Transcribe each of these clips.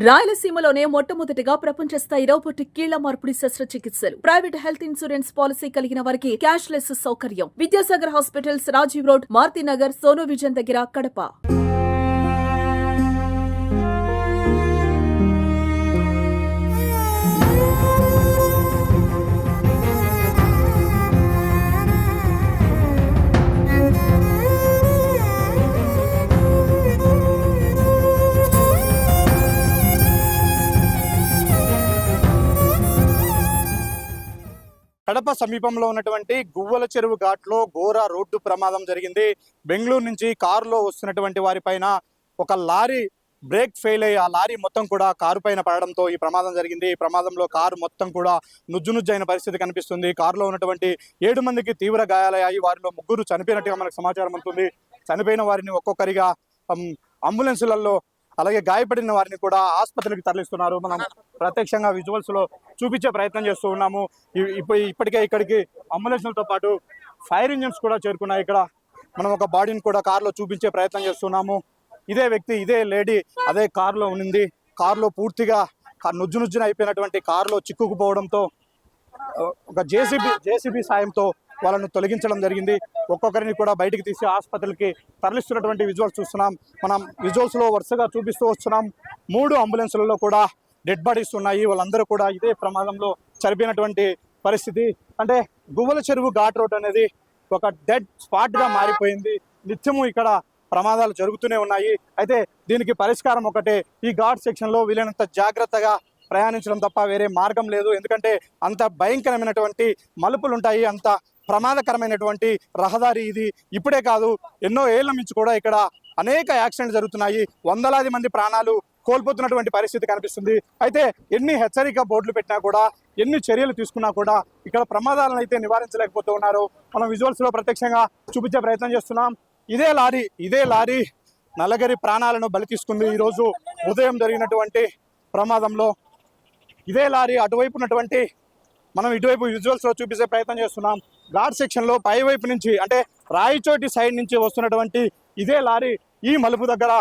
రాయలసీమలోనే మొట్టమొదటిగా ప్రపంచ స్థాయి రోబోటిక్ కీళ్ల మార్పిడి శస్త్రచికిత్సలు. ప్రైవేట్ హెల్త్ ఇన్సూరెన్స్ పాలసీ కలిగిన వారికి క్యాష్ లెస్ సౌకర్యం. Vidyasagar hospitals, Rajiv road, Marutinagar, Sonu vision దగ్గర, కడప. కడప సమీపంలో ఉన్నటువంటి గువ్వల చెరువు ఘాట్లో ఘోర రోడ్డు ప్రమాదం జరిగింది. బెంగళూరు నుంచి కారులో వస్తున్నటువంటి వారిపైన ఒక లారీ బ్రేక్ ఫెయిల్ అయ్యి ఆ లారీ మొత్తం కూడా కారు పైన పడడంతో ఈ ప్రమాదం జరిగింది. ఈ ప్రమాదంలో కారు మొత్తం కూడా నుజ్జునుజ్జైన పరిస్థితి కనిపిస్తుంది. కారులో ఉన్నటువంటి 7 మందికి తీవ్ర గాయాలయ్యాయి. వారిలో 3 చనిపోయినట్టుగా మనకు సమాచారం ఉంటుంది. చనిపోయిన వారిని ఒక్కొక్కరిగా అంబులెన్సులలో, అలాగే గాయపడిన వారిని కూడా ఆసుపత్రికి తరలిస్తున్నారు. మనం ప్రత్యక్షంగా విజువల్స్ లో చూపించే ప్రయత్నం చేస్తూ ఉన్నాము. ఇప్పటికే ఇక్కడికి అంబులెన్స్లతో పాటు ఫైర్ ఇంజిన్స్ కూడా చేరుకున్నాయి. ఇక్కడ మనం ఒక బాడీని కూడా కారులో చూపించే ప్రయత్నం చేస్తున్నాము. ఇదే వ్యక్తి, ఇదే లేడీ అదే కారులో ఉన్నింది. కారులో పూర్తిగా నుజ్జునుజ్జున అయిపోయినటువంటి కారులో చిక్కుకుపోవడంతో ఒక జేసీబీ సాయంతో వాళ్ళను తొలగించడం జరిగింది. ఒక్కొక్కరిని కూడా బయటికి తీసి ఆసుపత్రికి తరలిస్తున్నటువంటి విజువల్స్ చూస్తున్నాం. మనం విజువల్స్ లో వరుసగా చూపిస్తూ వస్తున్నాం. 3 అంబులెన్సులలో కూడా డెడ్ బాడీస్ ఉన్నాయి. వాళ్ళందరూ కూడా ఇదే ప్రమాదంలో చనిపోయినటువంటి పరిస్థితి. అంటే గువ్వల చెరువు ఘాట్ రోడ్ అనేది ఒక డెడ్ స్పాట్ గా మారిపోయింది. నిత్యము ఇక్కడ ప్రమాదాలు జరుగుతూనే ఉన్నాయి. అయితే దీనికి పరిష్కారం ఒకటే, ఈ ఘాట్ సెక్షన్ లో వీలైనంత జాగ్రత్తగా ప్రయాణించడం తప్ప వేరే మార్గం లేదు. ఎందుకంటే అంత భయంకరమైనటువంటి మలుపులు ఉంటాయి, అంత ప్రమాదకరమైనటువంటి రహదారి ఇది. ఇప్పుడే కాదు, ఎన్నో ఏళ్ల నుంచి కూడా ఇక్కడ అనేక యాక్సిడెంట్ జరుగుతున్నాయి. వందలాది మంది ప్రాణాలు కోల్పోతున్నటువంటి పరిస్థితి కనిపిస్తుంది. అయితే ఎన్ని హెచ్చరిక బోర్డులు పెట్టినా కూడా, ఎన్ని చర్యలు తీసుకున్నా కూడా ఇక్కడ ప్రమాదాలను అయితే నివారించలేకపోతూ ఉన్నారు. మనం విజువల్స్ లో ప్రత్యక్షంగా చూపించే ప్రయత్నం చేస్తున్నాం. ఇదే లారీ నల్లగరి ప్రాణాలను బలి తీసుకుంది. ఈరోజు ఉదయం జరిగినటువంటి ప్రమాదంలో ఇదే లారీ అటువైపు ఉన్నటువంటి, మనం ఇటువైపు విజువల్స్ లో చూపించే ప్రయత్నం చేస్తున్నాం. ఘాట్ సెక్షన్ లో పై వైపు నుంచి, అంటే రాయచోటి సైడ్ నుంచి వస్తున్నటువంటి ఇదే లారీ ఈ మలుపు దగ్గర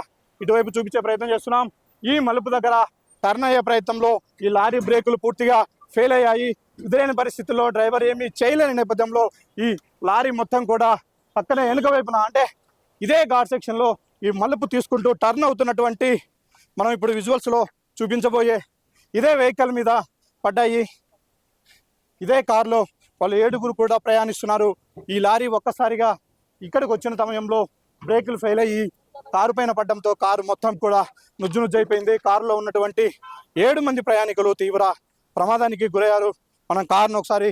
ఇటువైపు చూపించే ప్రయత్నం చేస్తున్నాం. ఈ మలుపు దగ్గర టర్న్ అయ్యే ప్రయత్నంలో ఈ లారీ బ్రేకులు పూర్తిగా ఫెయిల్ అయ్యాయి. ఎదురైన పరిస్థితుల్లో డ్రైవర్ ఏమీ చేయలేని నేపథ్యంలో ఈ లారీ మొత్తం కూడా పక్కనే వెనుక వైపున, అంటే ఇదే ఘాట్ సెక్షన్ లో ఈ మలుపు తీసుకుంటూ టర్న్ అవుతున్నటువంటి, మనం ఇప్పుడు విజువల్స్ లో చూపించబోయే ఇదే వెహికల్ మీద పడ్డాయి. ఇదే కారులో వాళ్ళు 7 కూడా ప్రయాణిస్తున్నారు. ఈ లారీ ఒక్కసారిగా ఇక్కడికి వచ్చిన సమయంలో బ్రేకులు ఫెయిల్ అయ్యి కారు పైన పడడంతో కారు మొత్తం కూడా నుజ్జునుజ్జైపోయింది. కారులో ఉన్నటువంటి 7 మంది ప్రయాణికులు తీవ్ర ప్రమాదానికి గురయ్యారు. మనం కారును ఒకసారి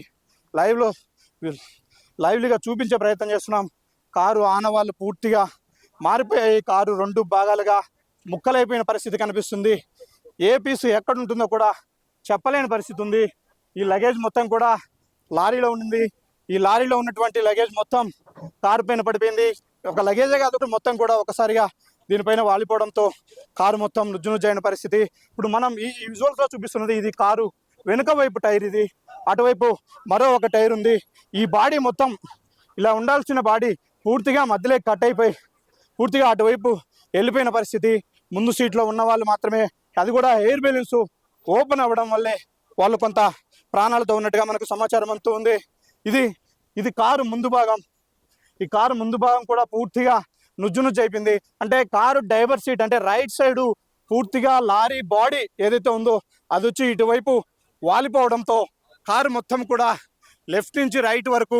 లైవ్లీగా చూపించే ప్రయత్నం చేస్తున్నాం. కారు ఆనవాళ్ళు పూర్తిగా మారిపోయాయి. కారు 2 భాగాలుగా ముక్కలైపోయిన పరిస్థితి కనిపిస్తుంది. ఏ పీసు ఎక్కడ ఉంటుందో కూడా చెప్పలేని పరిస్థితి ఉంది. ఈ లగేజ్ మొత్తం కూడా లారీలో ఉండింది. ఈ లారీలో ఉన్నటువంటి లగేజ్ మొత్తం కారు పైన పడిపోయింది. ఒక లగేజే కాదు, మొత్తం కూడా ఒకసారిగా దీనిపైన వాలిపోవడంతో కారు మొత్తం నుజ్జునుజ్జైన పరిస్థితి. ఇప్పుడు మనం ఈ విజువల్స్ లో చూపిస్తున్నది ఇది కారు వెనుక వైపు టైర్. ఇది అటువైపు మరో ఒక టైర్ ఉంది. ఈ బాడీ మొత్తం, ఇలా ఉండాల్సిన బాడీ పూర్తిగా మధ్యలో కట్ అయిపోయి పూర్తిగా అటువైపు వెళ్ళిపోయిన పరిస్థితి. ముందు సీట్లో ఉన్న వాళ్ళు మాత్రమే, అది కూడా ఎయిర్ బెలూన్స్ ఓపెన్ అవ్వడం వల్లే వాళ్ళు కొంత ప్రాణాలతో ఉన్నట్టుగా మనకు సమాచారం అంతూ ఉంది. ఇది కారు ముందు భాగం. ఈ కారు ముందు భాగం కూడా పూర్తిగా నుజ్జునుజ్జు అయిపోయింది. అంటే కారు డ్రైవర్ సీట్, అంటే రైట్ సైడ్ పూర్తిగా లారీ బాడీ ఏదైతే ఉందో అది వచ్చి ఇటువైపు వాలిపోవడంతో కారు మొత్తం కూడా లెఫ్ట్ నుంచి రైట్ వరకు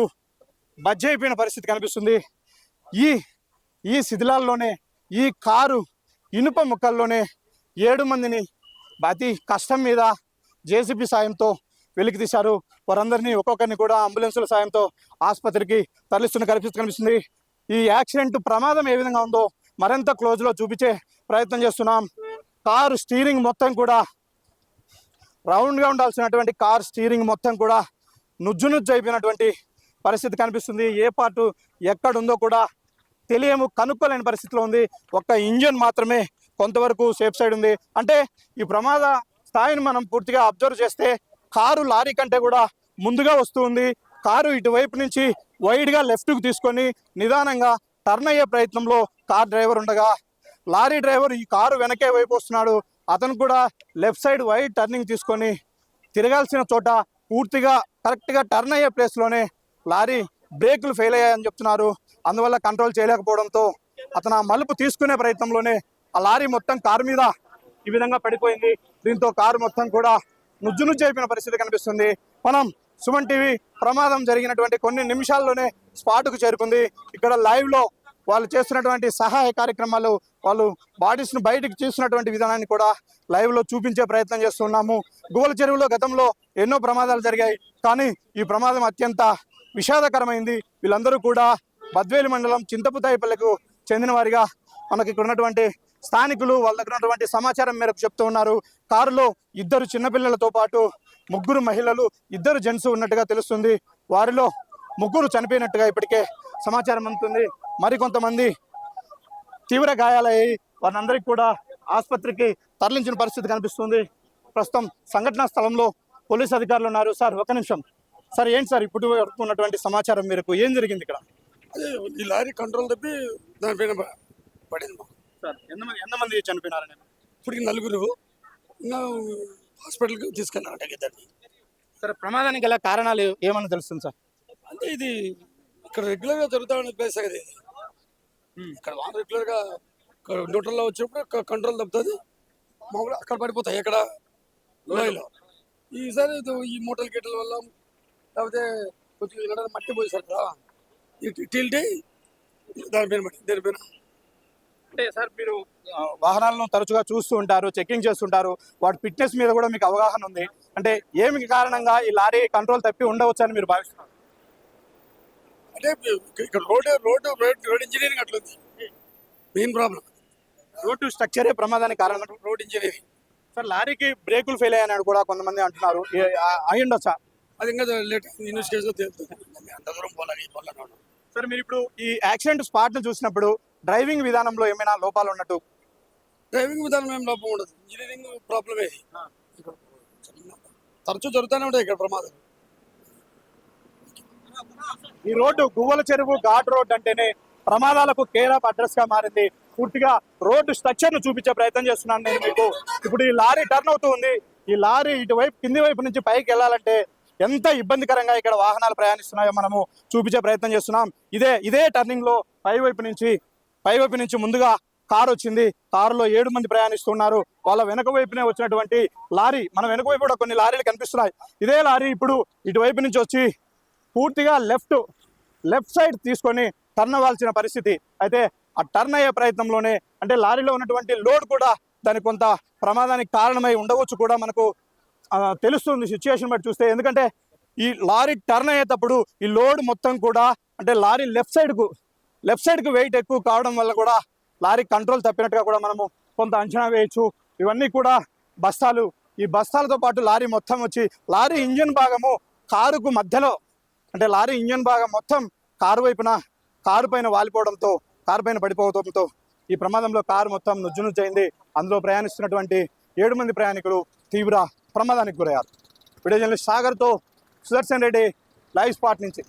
బజ్జి అయిపోయిన పరిస్థితి కనిపిస్తుంది. ఈ శిథిలాల్లోనే, ఈ కారు ఇనుప ముక్కల్లోనే 7 మందిని అతి కష్టం మీద జేసీబీ సాయంతో వెలికి తీశారు. వారందరినీ ఒక్కొక్కరిని కూడా అంబులెన్సుల సాయంతో ఆసుపత్రికి తరలిస్తున్న కనిపిస్తుంది. ఈ యాక్సిడెంట్ ప్రమాదం ఏ విధంగా ఉందో మరింత క్లోజ్లో చూపించే ప్రయత్నం చేస్తున్నాం. కారు స్టీరింగ్ మొత్తం కూడా, రౌండ్గా ఉండాల్సినటువంటి కార్ స్టీరింగ్ మొత్తం కూడా నుజ్జునుజ్జు అయిపోయినటువంటి పరిస్థితి కనిపిస్తుంది. ఏ పార్టు ఎక్కడుందో కూడా కనుక్కోలేని పరిస్థితిలో ఉంది. ఒక్క ఇంజిన్ మాత్రమే కొంతవరకు సేఫ్ సైడ్ ఉంది. అంటే ఈ ప్రమాద స్థాయిని మనం పూర్తిగా అబ్జర్వ్ చేస్తే కారు లారీ కంటే కూడా ముందుగా వస్తూ ఉంది. కారు ఇటువైపు నుంచి వైడ్గా లెఫ్ట్కు తీసుకొని నిదానంగా టర్న్ అయ్యే ప్రయత్నంలో కార్ డ్రైవర్ ఉండగా, లారీ డ్రైవర్ ఈ కారు వెనకే వైపు వస్తున్నాడు. అతను కూడా లెఫ్ట్ సైడ్ వైడ్ టర్నింగ్ తీసుకొని తిరగాల్సిన చోట పూర్తిగా కరెక్ట్గా టర్న్ అయ్యే ప్లేస్లోనే లారీ బ్రేకులు ఫెయిల్ అయ్యాయని చెప్తున్నారు. అందువల్ల కంట్రోల్ చేయలేకపోవడంతో అతను ఆ మలుపు తీసుకునే ప్రయత్నంలోనే ఆ లారీ మొత్తం కారు మీద ఈ విధంగా పడిపోయింది. దీంతో కారు మొత్తం కూడా నుజ్జు అయిపోయిన పరిస్థితి కనిపిస్తుంది. మనం సుమన్ టీవీ ప్రమాదం జరిగినటువంటి కొన్ని నిమిషాల్లోనే స్పాట్కు చేరుకుంది. ఇక్కడ లైవ్లో వాళ్ళు చేస్తున్నటువంటి సహాయ కార్యక్రమాలు, వాళ్ళు బాడీస్ను బయటకు తీస్తున్నటువంటి విధానాన్ని కూడా లైవ్లో చూపించే ప్రయత్నం చేస్తున్నాము. గువ్వల చెరువులో గతంలో ఎన్నో ప్రమాదాలు జరిగాయి, కానీ ఈ ప్రమాదం అత్యంత విషాదకరమైంది. వీళ్ళందరూ కూడా బద్వేలు మండలం చింతపుతాయిపల్లెకు చెందిన వారిగా మనకి ఇక్కడ ఉన్నటువంటి స్థానికులు వాళ్ళ దగ్గర ఉన్నటువంటి సమాచారం మేరకు చెప్తూ ఉన్నారు. కారులో 2 చిన్నపిల్లలతో పాటు 3 మహిళలు, 2 జెంట్స్ ఉన్నట్టుగా తెలుస్తుంది. వారిలో 3 చనిపోయినట్టుగా ఇప్పటికే సమాచారం అందుతుంది. మరికొంతమంది తీవ్ర గాయాలయ్యి వారందరికీ కూడా ఆసుపత్రికి తరలించిన పరిస్థితి కనిపిస్తుంది. ప్రస్తుతం సంఘటనా స్థలంలో పోలీసు అధికారులు ఉన్నారు. సార్, ఒక నిమిషం సార్. ఏంటి సార్ ఇప్పుడు వరకు ఉన్నటువంటి సమాచారం మేరకు ఏం జరిగింది ఇక్కడ? అదే ఈ లారీ కంట్రోల్ తప్పి దానిపైన పడింది. సార్, ఎంతమంది చనిపోయినారని? ఇప్పటికి 4 ఇంకా హాస్పిటల్కి తీసుకెళ్ళారంట ఇద్దరిని. సార్, ప్రమాదానికి గల కారణాలు ఏమని తెలుస్తుంది సార్? అంటే ఇది ఇక్కడ రెగ్యులర్గా జరుగుతూ ఉన్న ప్లేస్ కదా ఇది. ఇక్కడ వాహనం రెగ్యులర్గా న్యూట్రల్లో వచ్చినప్పుడు కంట్రోల్ తప్పుతుంది, మామూలుగా అక్కడ పడిపోతాయి ఎక్కడ లోయలో. ఈసారి ఈ మూటల గిట్టల వల్ల లేకపోతే కొంచెం ఇక్కడ మట్టి పోయేసారు కదా, టిల్టీ దానిపైన. అంటే సార్, మీరు వాహనాలను తరచుగా చూస్తూ ఉంటారు, చెకింగ్ చేస్తుంటారు, వాటి ఫిట్నెస్ మీద కూడా మీకు అవగాహన ఉంది. అంటే ఏమి కారణంగా ఈ లారీ కంట్రోల్ తప్పి ఉండవచ్చు అని మీరు భావిస్తున్నారు? అంటే ఇక్కడ రోడ్ ఇంజనీరింగ్ అట్లుంది. మెయిన్ ప్రాబ్లం రోడ్డు స్ట్రక్చరే ప్రమాదానికి కారణం. Road engineering. సార్, లారీకి బ్రేకులు ఫెయిల్ అయ్యాయని కూడా కొంతమంది అంటున్నారు. అయ్యుండొచ్చా? అది ఇంకా లేట్ ఇన్వెస్టిగేషన్ తెలుస్తుంది. అంత దూరం పోలాలి. సార్, మీరు ఇప్పుడు ఈ యాక్సిడెంట్ స్పాట్ ను చూసినప్పుడు డ్రైవింగ్ విధానంలో ఏమైనా లోపాలు ఉన్నట్టు? డ్రైవింగ్ విధానం ఏం లోపం ఉండదు, ఇంజనీరింగ్ ప్రాబ్లమే. ఇక్కడ తరచూ జరుగుతూనే ఉంటాయి ఇక్కడ ప్రమాదాలు. ఈ రోడ్డు గువ్వల చెరువు ఘాట్ రోడ్ అంటేనే ప్రమాదాలకు కేర్ ఆఫ్ అడ్రస్ గా మారింది. పూర్తిగా రోడ్డు స్ట్రక్చర్ ను చూపించే ప్రయత్నం చేస్తున్నాను నేను మీకు. ఇప్పుడు ఈ లారీ టర్న్ అవుతూ ఉంది. ఈ లారీ ఇటువైపు కింది వైపు నుంచి పైకి వెళ్ళాలంటే ఎంత ఇబ్బందికరంగా ఇక్కడ వాహనాలు ప్రయాణిస్తున్నాయో మనము చూపించే ప్రయత్నం చేస్తున్నాం. ఇదే టర్నింగ్ లో పైవైపు నుంచి ముందుగా కారు వచ్చింది. కారులో 7 మంది ప్రయాణిస్తున్నారు. వాళ్ళ వెనక వైపునే వచ్చినటువంటి లారీ, మన వెనక వైపు కూడా కొన్ని లారీలు కనిపిస్తున్నాయి. ఇదే లారీ ఇప్పుడు ఇటువైపు నుంచి వచ్చి పూర్తిగా లెఫ్ట్ సైడ్ తీసుకొని టర్న్ అవ్వాల్సిన పరిస్థితి. అయితే ఆ టర్న్ అయ్యే ప్రయత్నంలోనే అంటే లారీలో ఉన్నటువంటి లోడ్ కూడా దానికి కొంత ప్రమాదానికి కారణమై ఉండవచ్చు కూడా మనకు తెలుస్తుంది సిచ్యుయేషన్ బట్టి చూస్తే. ఎందుకంటే ఈ లారీ టర్న్ అయ్యేటప్పుడు ఈ లోడ్ మొత్తం కూడా అంటే లారీ లెఫ్ట్ సైడ్కు వెయిట్ ఎక్కువ కావడం వల్ల కూడా లారీ కంట్రోల్ తప్పినట్టుగా కూడా మనము కొంత అంచనా వేయచ్చు. ఇవన్నీ కూడా బస్తాలు. ఈ బస్తాలతో పాటు లారీ మొత్తం వచ్చి లారీ ఇంజన్ భాగము కారుకు మధ్యలో అంటే లారీ ఇంజన్ భాగం మొత్తం కారు పైన వాలిపోవడంతో, కారు పైన పడిపోవడంతో ఈ ప్రమాదంలో కారు మొత్తం నుజ్జునుజ్జైంది. అందులో ప్రయాణిస్తున్నటువంటి 7 మంది ప్రయాణికులు తీవ్ర ప్రమాదానికి గురయ్యారు. వీడియో జర్నలిస్ట్ సాగర్తో సుదర్శన్ రెడ్డి, లైవ్ స్పాట్ నుంచి.